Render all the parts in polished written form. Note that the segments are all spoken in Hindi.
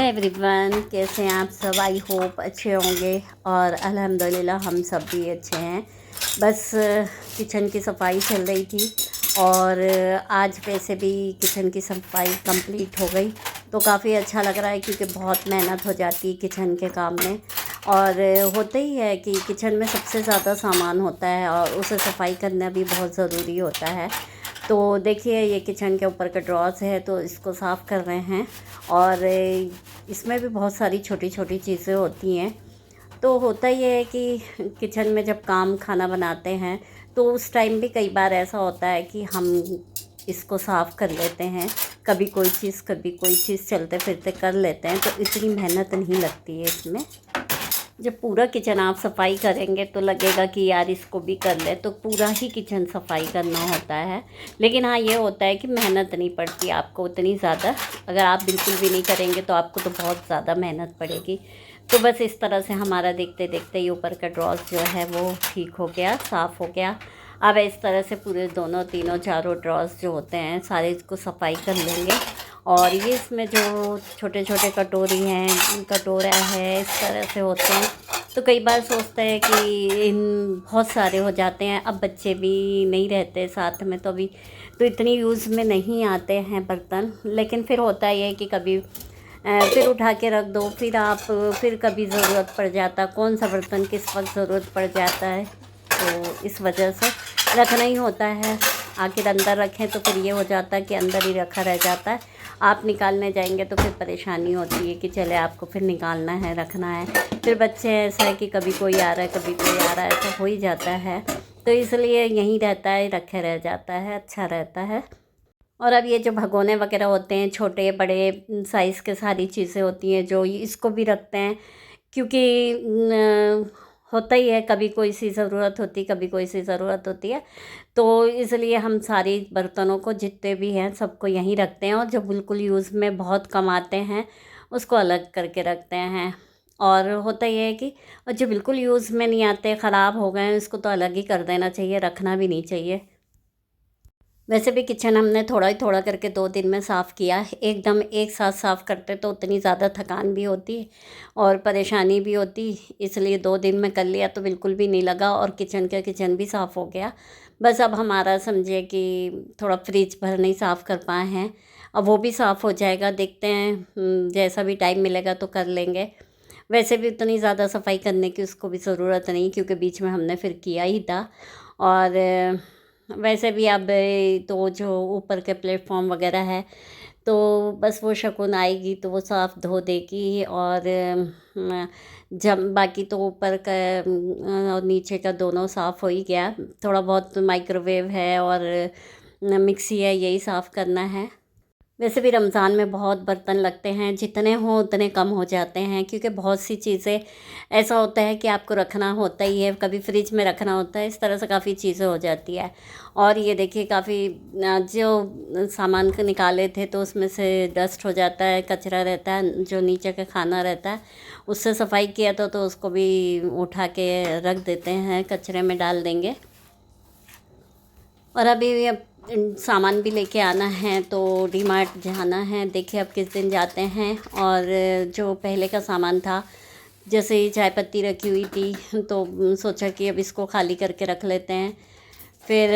एवरीवन, कैसे हैं आप सब। आई होप अच्छे होंगे और अल्हम्दुलिल्लाह हम सब भी अच्छे हैं। बस किचन की सफाई चल रही थी और आज वैसे भी किचन की सफाई कंप्लीट हो गई तो काफ़ी अच्छा लग रहा है, क्योंकि बहुत मेहनत हो जाती है किचन के काम में। और होता ही है कि किचन में सबसे ज़्यादा सामान होता है और उसे सफाई करना भी बहुत ज़रूरी होता है। तो देखिए, ये किचन के ऊपर का ड्रॉर्स है तो इसको साफ़ कर रहे हैं। और इसमें भी बहुत सारी छोटी छोटी चीज़ें होती हैं। तो होता ये है कि किचन में जब खाना बनाते हैं तो उस टाइम भी कई बार ऐसा होता है कि हम इसको साफ़ कर लेते हैं, कभी कोई चीज़ चलते फिरते कर लेते हैं, तो इतनी मेहनत नहीं लगती है इसमें। जब पूरा किचन आप सफाई करेंगे तो लगेगा कि यार इसको भी कर ले, तो पूरा ही किचन सफाई करना होता है। लेकिन हाँ, ये होता है कि मेहनत नहीं पड़ती आपको उतनी ज़्यादा। अगर आप बिल्कुल भी नहीं करेंगे तो आपको तो बहुत ज़्यादा मेहनत पड़ेगी। तो बस इस तरह से हमारा देखते देखते ये ऊपर का ड्रॉस जो है वो ठीक हो गया, साफ़ हो गया। अब इस तरह से पूरे दोनों तीनों चारों ड्रॉस जो होते हैं सारे इसको सफाई कर लेंगे। और ये इसमें जो छोटे छोटे कटोरा है, इस तरह से होते हैं। तो कई बार सोचते हैं कि इन बहुत सारे हो जाते हैं। अब बच्चे भी नहीं रहते साथ में, तो अभी तो इतनी यूज़ में नहीं आते हैं बर्तन। लेकिन फिर होता ये है कि कभी फिर उठा के रख दो, फिर कभी ज़रूरत पड़ जाता, कौन सा बर्तन किस वक्त ज़रूरत पड़ जाता है, तो इस वजह से रखना ही होता है। आखिर अंदर रखें तो फिर ये हो जाता है कि अंदर ही रखा रह जाता है। आप निकालने जाएंगे तो फिर परेशानी होती है कि चले आपको फिर निकालना है, रखना है। फिर बच्चे ऐसा है कि कभी कोई आ रहा है कभी कोई आ रहा है, ऐसा हो ही जाता है। तो इसलिए यहीं रहता है, रखे रह जाता है, अच्छा रहता है। और अब ये जो भगोने वगैरह होते हैं, छोटे बड़े साइज़ के सारी चीज़ें होती हैं जो इसको भी रखते हैं, क्योंकि होता ही है, कभी कोई सी ज़रूरत होती, कभी कोई सी ज़रूरत होती है। तो इसलिए हम सारी बर्तनों को जितने भी हैं सबको यहीं रखते हैं, और जो बिल्कुल यूज़ में बहुत कम आते हैं उसको अलग करके रखते हैं। और होता ये है कि और जो बिल्कुल यूज़ में नहीं आते, ख़राब हो गए हैं, उसको तो अलग ही कर देना चाहिए, रखना भी नहीं चाहिए। वैसे भी किचन हमने थोड़ा ही थोड़ा करके 2 दिन में साफ़ किया। एकदम एक साथ साफ़ करते तो उतनी ज़्यादा थकान भी होती और परेशानी भी होती, इसलिए 2 दिन में कर लिया तो बिल्कुल भी नहीं लगा और किचन भी साफ़ हो गया। बस अब हमारा समझिए कि थोड़ा फ्रिज भर नहीं साफ़ कर पाए हैं, अब वो भी साफ़ हो जाएगा। देखते हैं, जैसा भी टाइम मिलेगा तो कर लेंगे। वैसे भी उतनी ज़्यादा सफाई करने की उसको भी ज़रूरत नहीं, क्योंकि बीच में हमने फिर किया ही था। और वैसे भी अब तो जो ऊपर के प्लेटफॉर्म वगैरह है, तो बस वो शकुन आएगी तो वो साफ़ धो देगी। और जब बाकी तो ऊपर का और नीचे का दोनों साफ़ हो ही गया। थोड़ा बहुत माइक्रोवेव है और मिक्सी है, यही साफ़ करना है। वैसे भी रमज़ान में बहुत बर्तन लगते हैं, जितने हों उतने कम हो जाते हैं, क्योंकि बहुत सी चीज़ें ऐसा होता है कि आपको रखना होता ही है, कभी फ्रिज में रखना होता है, इस तरह से काफ़ी चीज़ें हो जाती है। और ये देखिए, काफ़ी जो सामान को निकाले थे तो उसमें से डस्ट हो जाता है, कचरा रहता है, जो नीचे का खाना रहता है उससे सफाई किया था तो उसको भी उठा के रख देते हैं, कचरे में डाल देंगे। और अभी अब सामान भी लेके आना है तो डीमार्ट जाना है, देखिए अब किस दिन जाते हैं। और जो पहले का सामान था, जैसे ही चाय पत्ती रखी हुई थी तो सोचा कि अब इसको खाली करके रख लेते हैं। फिर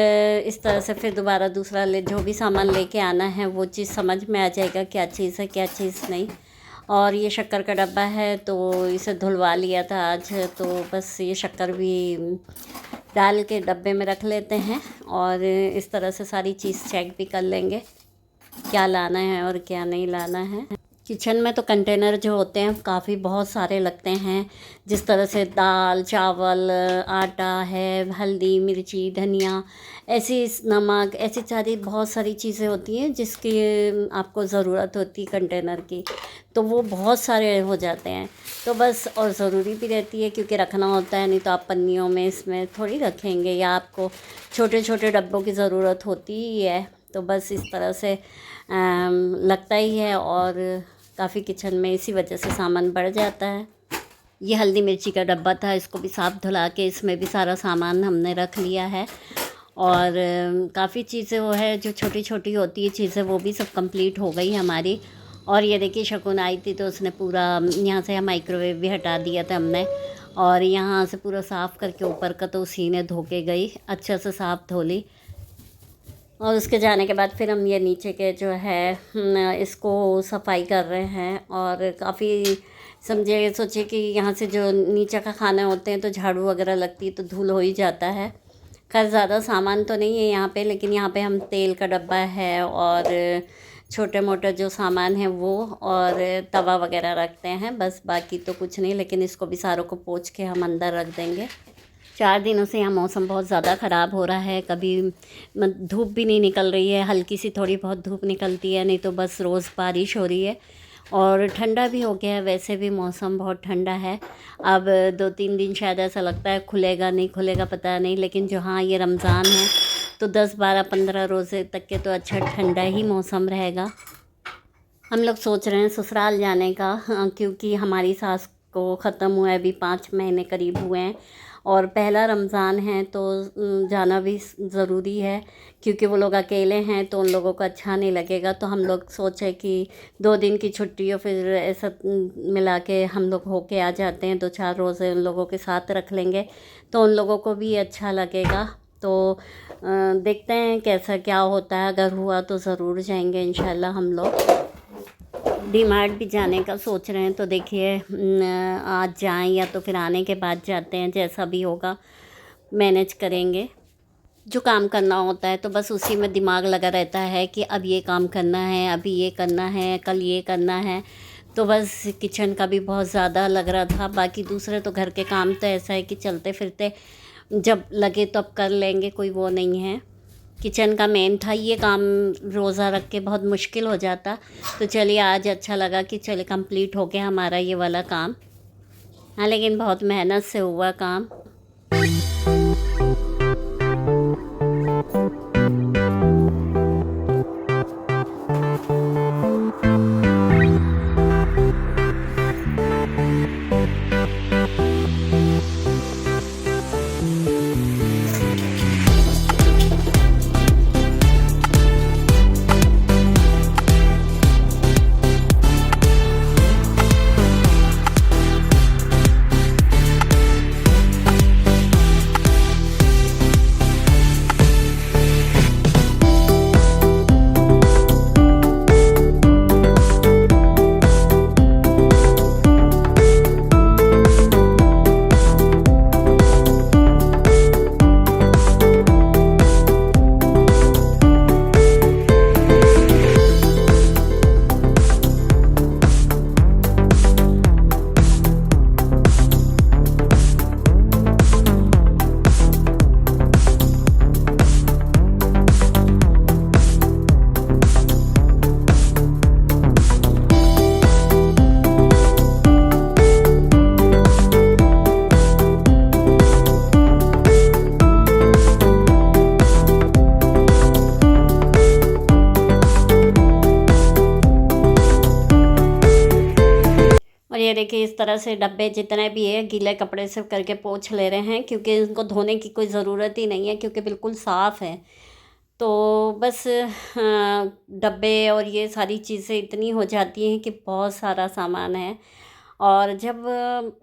इस तरह से फिर दोबारा दूसरा जो भी सामान लेके आना है वो चीज़ समझ में आ जाएगा, क्या चीज़ है क्या चीज़ नहीं। और ये शक्कर का डब्बा है तो इसे धुलवा लिया था आज, तो बस ये शक्कर भी डाल के डब्बे में रख लेते हैं। और इस तरह से सारी चीज़ चेक भी कर लेंगे क्या लाना है और क्या नहीं लाना है। किचन में तो कंटेनर जो होते हैं काफ़ी बहुत सारे लगते हैं, जिस तरह से दाल चावल, आटा है, हल्दी मिर्ची धनिया, ऐसी नमक, ऐसी सारी बहुत सारी चीज़ें होती हैं जिसकी आपको ज़रूरत होती है कंटेनर की, तो वो बहुत सारे हो जाते हैं। तो बस, और ज़रूरी भी रहती है क्योंकि रखना होता है, नहीं तो आप पन्नियों में इसमें थोड़ी रखेंगे, या आपको छोटे छोटे डब्बों की ज़रूरत होती ही है। तो बस इस तरह से लगता ही है, और काफ़ी किचन में इसी वजह से सामान बढ़ जाता है। ये हल्दी मिर्ची का डब्बा था, इसको भी साफ़ धुला के इसमें भी सारा सामान हमने रख लिया है। और काफ़ी चीज़ें वो है जो छोटी छोटी होती है चीज़ें, वो भी सब कंप्लीट हो गई हमारी। और ये देखिए शकुन आई थी तो उसने पूरा यहाँ से माइक्रोवेव भी हटा दिया था हमने, और यहाँ से पूरा साफ़ करके ऊपर का तो उसी ने धो के गई, अच्छे से साफ़ धो ली। और उसके जाने के बाद फिर हम ये नीचे के जो है इसको सफाई कर रहे हैं। और काफ़ी समझे सोचे कि यहाँ से जो नीचे का खाना होते हैं तो झाड़ू वगैरह लगती तो धूल हो ही जाता है। खैर ज़्यादा सामान तो नहीं है यहाँ पे, लेकिन यहाँ पे हम तेल का डब्बा है और छोटे मोटे जो सामान है वो, और तवा वगैरह रखते हैं बस, बाकी तो कुछ नहीं। लेकिन इसको भी सारों को पोंछ के हम अंदर रख देंगे। 4 दिनों से यहाँ मौसम बहुत ज़्यादा ख़राब हो रहा है, कभी धूप भी नहीं निकल रही है, हल्की सी थोड़ी बहुत धूप निकलती है, नहीं तो बस रोज़ बारिश हो रही है। और ठंडा भी हो गया है, वैसे भी मौसम बहुत ठंडा है। अब 2-3 दिन शायद ऐसा लगता है खुलेगा नहीं खुलेगा पता नहीं, लेकिन जो हाँ ये रमज़ान है तो 10-12-15 रोज़े तक के तो अच्छा ठंडा ही मौसम रहेगा। हम लोग सोच रहे हैं ससुराल जाने का, क्योंकि हमारी सास को ख़त्म हुआ है अभी 5 महीने करीब हुए हैं, और पहला रमज़ान है तो जाना भी ज़रूरी है, क्योंकि वो लोग अकेले हैं तो उन लोगों को अच्छा नहीं लगेगा। तो हम लोग सोचे कि 2 दिन की छुट्टी हो, फिर ऐसा मिला के हम लोग होके आ जाते हैं, 2-4 रोज़े उन लोगों के साथ रख लेंगे तो उन लोगों को भी अच्छा लगेगा। तो देखते हैं कैसा क्या होता है, अगर हुआ तो ज़रूर जाएंगे इंशाल्लाह हम लोग। डीमार्ट भी जाने का सोच रहे हैं, तो देखिए आज जाएं या तो फिर आने के बाद जाते हैं, जैसा भी होगा मैनेज करेंगे। जो काम करना होता है तो बस उसी में दिमाग लगा रहता है कि अब ये काम करना है, अभी ये करना है, कल ये करना है। तो बस किचन का भी बहुत ज़्यादा लग रहा था। बाकी दूसरे तो घर के काम तो ऐसा है कि चलते फिरते जब लगे तो अब कर लेंगे, कोई वो नहीं है। किचन का मेन था ये काम, रोज़ा रख के बहुत मुश्किल हो जाता। तो चलिए आज अच्छा लगा कि चलिए कंप्लीट हो गया हमारा ये वाला काम। हाँ, लेकिन बहुत मेहनत से हुआ काम। और ये देखिए इस तरह से डब्बे जितने भी है गीले कपड़े से करके पोंछ ले रहे हैं, क्योंकि इनको धोने की कोई ज़रूरत ही नहीं है, क्योंकि बिल्कुल साफ़ है। तो बस डब्बे और ये सारी चीज़ें इतनी हो जाती हैं कि बहुत सारा सामान है। और जब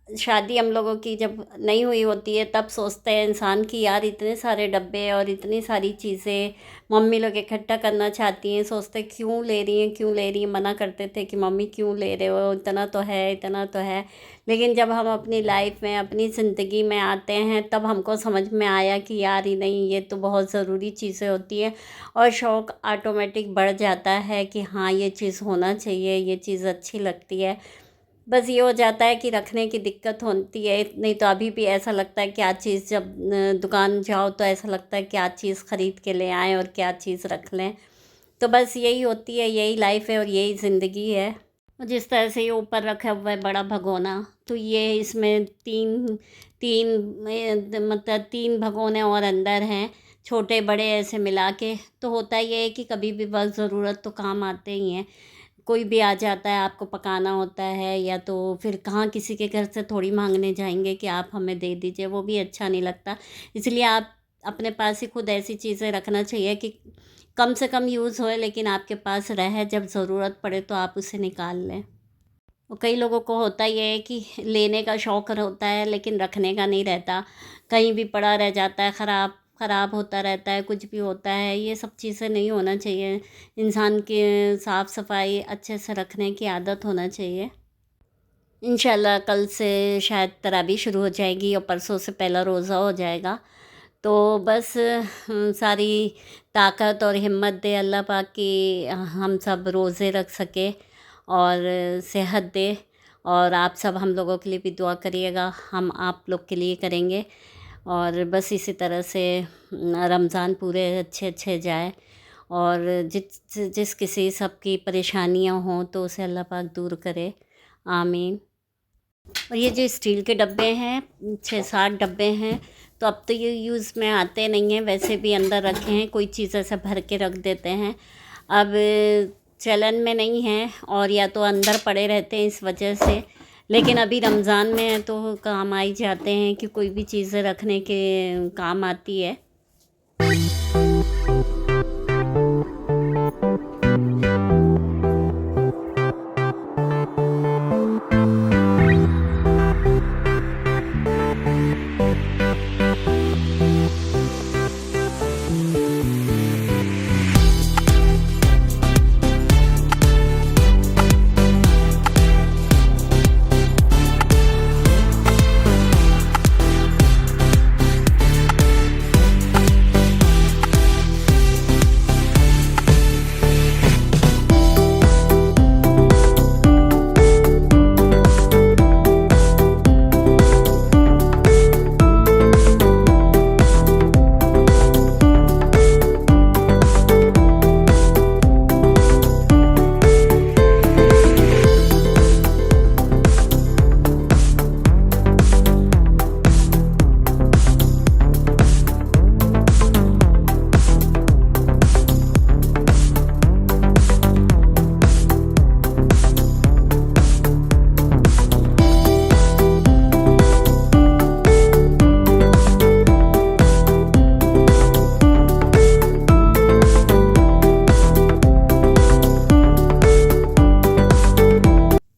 शादी हम लोगों की जब नहीं हुई होती है तब सोचते हैं इंसान कि यार इतने सारे डब्बे और इतनी सारी चीज़ें मम्मी लोग इकट्ठा करना चाहती हैं, सोचते क्यों ले रही हैं क्यों ले रही हैं, मना करते थे कि मम्मी क्यों ले रहे हो, इतना तो है इतना तो है। लेकिन जब हम अपनी लाइफ में अपनी ज़िंदगी में आते हैं तब हमको समझ में आया कि यार ही नहीं, ये तो बहुत ज़रूरी चीज़ें होती हैं। और शौक़ ऑटोमेटिक बढ़ जाता है कि हाँ ये चीज़ होना चाहिए, ये चीज़ अच्छी लगती है। बस ये हो जाता है कि रखने की दिक्कत होती है, नहीं तो अभी भी ऐसा लगता है क्या चीज़, जब दुकान जाओ तो ऐसा लगता है क्या चीज़ ख़रीद के ले आएँ और क्या चीज़ रख लें। तो बस यही होती है, यही लाइफ है और यही ज़िंदगी है। जिस तरह से ये ऊपर रखा हुआ है बड़ा भगोना, तो ये इसमें तीन तीन मतलब 3 भगोने और अंदर हैं, छोटे बड़े ऐसे मिला के। तो होता ये है कि कभी भी वक्त ज़रूरत तो काम आते ही हैं। कोई भी आ जाता है, आपको पकाना होता है, या तो फिर कहाँ किसी के घर से थोड़ी मांगने जाएंगे कि आप हमें दे दीजिए, वो भी अच्छा नहीं लगता। इसलिए आप अपने पास ही खुद ऐसी चीज़ें रखना चाहिए कि कम से कम यूज़ होए, लेकिन आपके पास रहे, जब ज़रूरत पड़े तो आप उसे निकाल लें। और कई लोगों को होता ये है कि लेने का शौक़ होता है लेकिन रखने का नहीं रहता, कहीं भी पड़ा रह जाता है, ख़राब ख़राब होता रहता है, कुछ भी होता है। ये सब चीज़ें नहीं होना चाहिए। इंसान की साफ़ सफाई अच्छे से रखने की आदत होना चाहिए। इंशाल्लाह कल से शायद तरावी शुरू हो जाएगी और परसों से पहला रोज़ा हो जाएगा। तो बस सारी ताकत और हिम्मत दे अल्लाह पाक कि हम सब रोज़े रख सके और सेहत दे। और आप सब हम लोगों के लिए भी दुआ करिएगा, हम आप लोग के लिए करेंगे। और बस इसी तरह से रमज़ान पूरे अच्छे अच्छे जाए और जिस जिस किसी सब की परेशानियां हों तो उसे अल्लाह पाक दूर करे, आमीन। और ये जो स्टील के डब्बे हैं, 6-7 डब्बे हैं, तो अब तो ये यूज़ में आते नहीं हैं, वैसे भी अंदर रखे हैं, कोई चीज़ ऐसा भर के रख देते हैं। अब चलन में नहीं है और या तो अंदर पड़े रहते हैं इस वजह से, लेकिन अभी रमज़ान में है तो काम आ ही जाते हैं कि कोई भी चीज़ें रखने के काम आती है।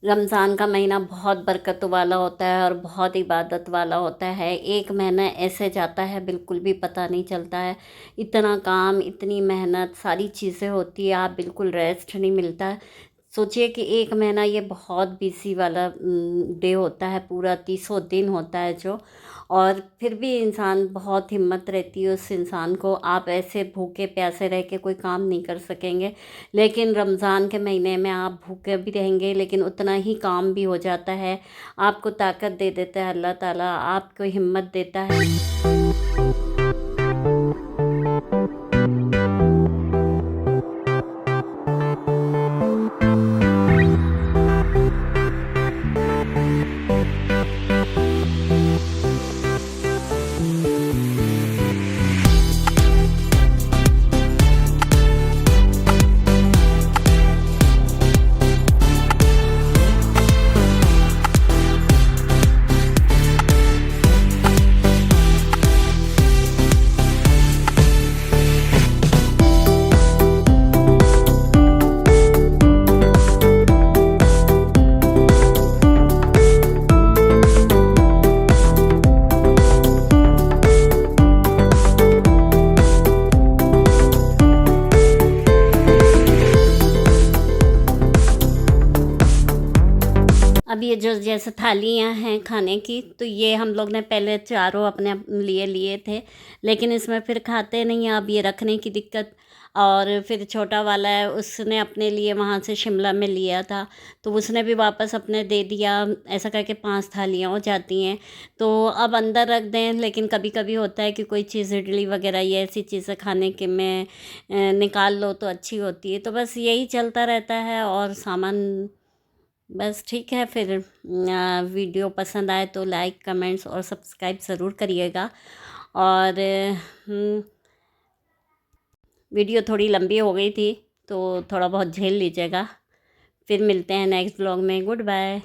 रमज़ान का महीना बहुत बरकत वाला होता है और बहुत इबादत वाला होता है। एक महीना ऐसे जाता है बिल्कुल भी पता नहीं चलता है। इतना काम, इतनी मेहनत, सारी चीज़ें होती है, आप बिल्कुल रेस्ट नहीं मिलता है। सोचिए कि एक महीना ये बहुत बिजी वाला डे होता है, पूरा 30 दिन होता है जो, और फिर भी इंसान बहुत हिम्मत रहती है उस इंसान को। आप ऐसे भूखे प्यासे रह के कोई काम नहीं कर सकेंगे, लेकिन रमज़ान के महीने में आप भूखे भी रहेंगे लेकिन उतना ही काम भी हो जाता है। आपको ताकत दे देता है अल्लाह ताला, आपको हिम्मत देता है। अब ये जो जैसे थालियाँ हैं खाने की, तो ये हम लोग ने पहले चारों अपने लिए लिए थे, लेकिन इसमें फिर खाते नहीं हैं। अब ये रखने की दिक्कत, और फिर छोटा वाला है उसने अपने लिए वहाँ से शिमला में लिया था, तो उसने भी वापस अपने दे दिया। ऐसा करके 5 थालियाँ हो जाती हैं। तो अब अंदर रख दें, लेकिन कभी कभी होता है कि कोई चीज़ इडली वगैरह ये ऐसी चीज़ें खाने के में निकाल लो तो अच्छी होती है। तो बस यही चलता रहता है और सामान, बस ठीक है। फिर वीडियो पसंद आए तो लाइक, कमेंट्स और सब्सक्राइब ज़रूर करिएगा। और वीडियो थोड़ी लंबी हो गई थी तो थोड़ा बहुत झेल लीजिएगा। फिर मिलते हैं नेक्स्ट ब्लॉग में। Good bye.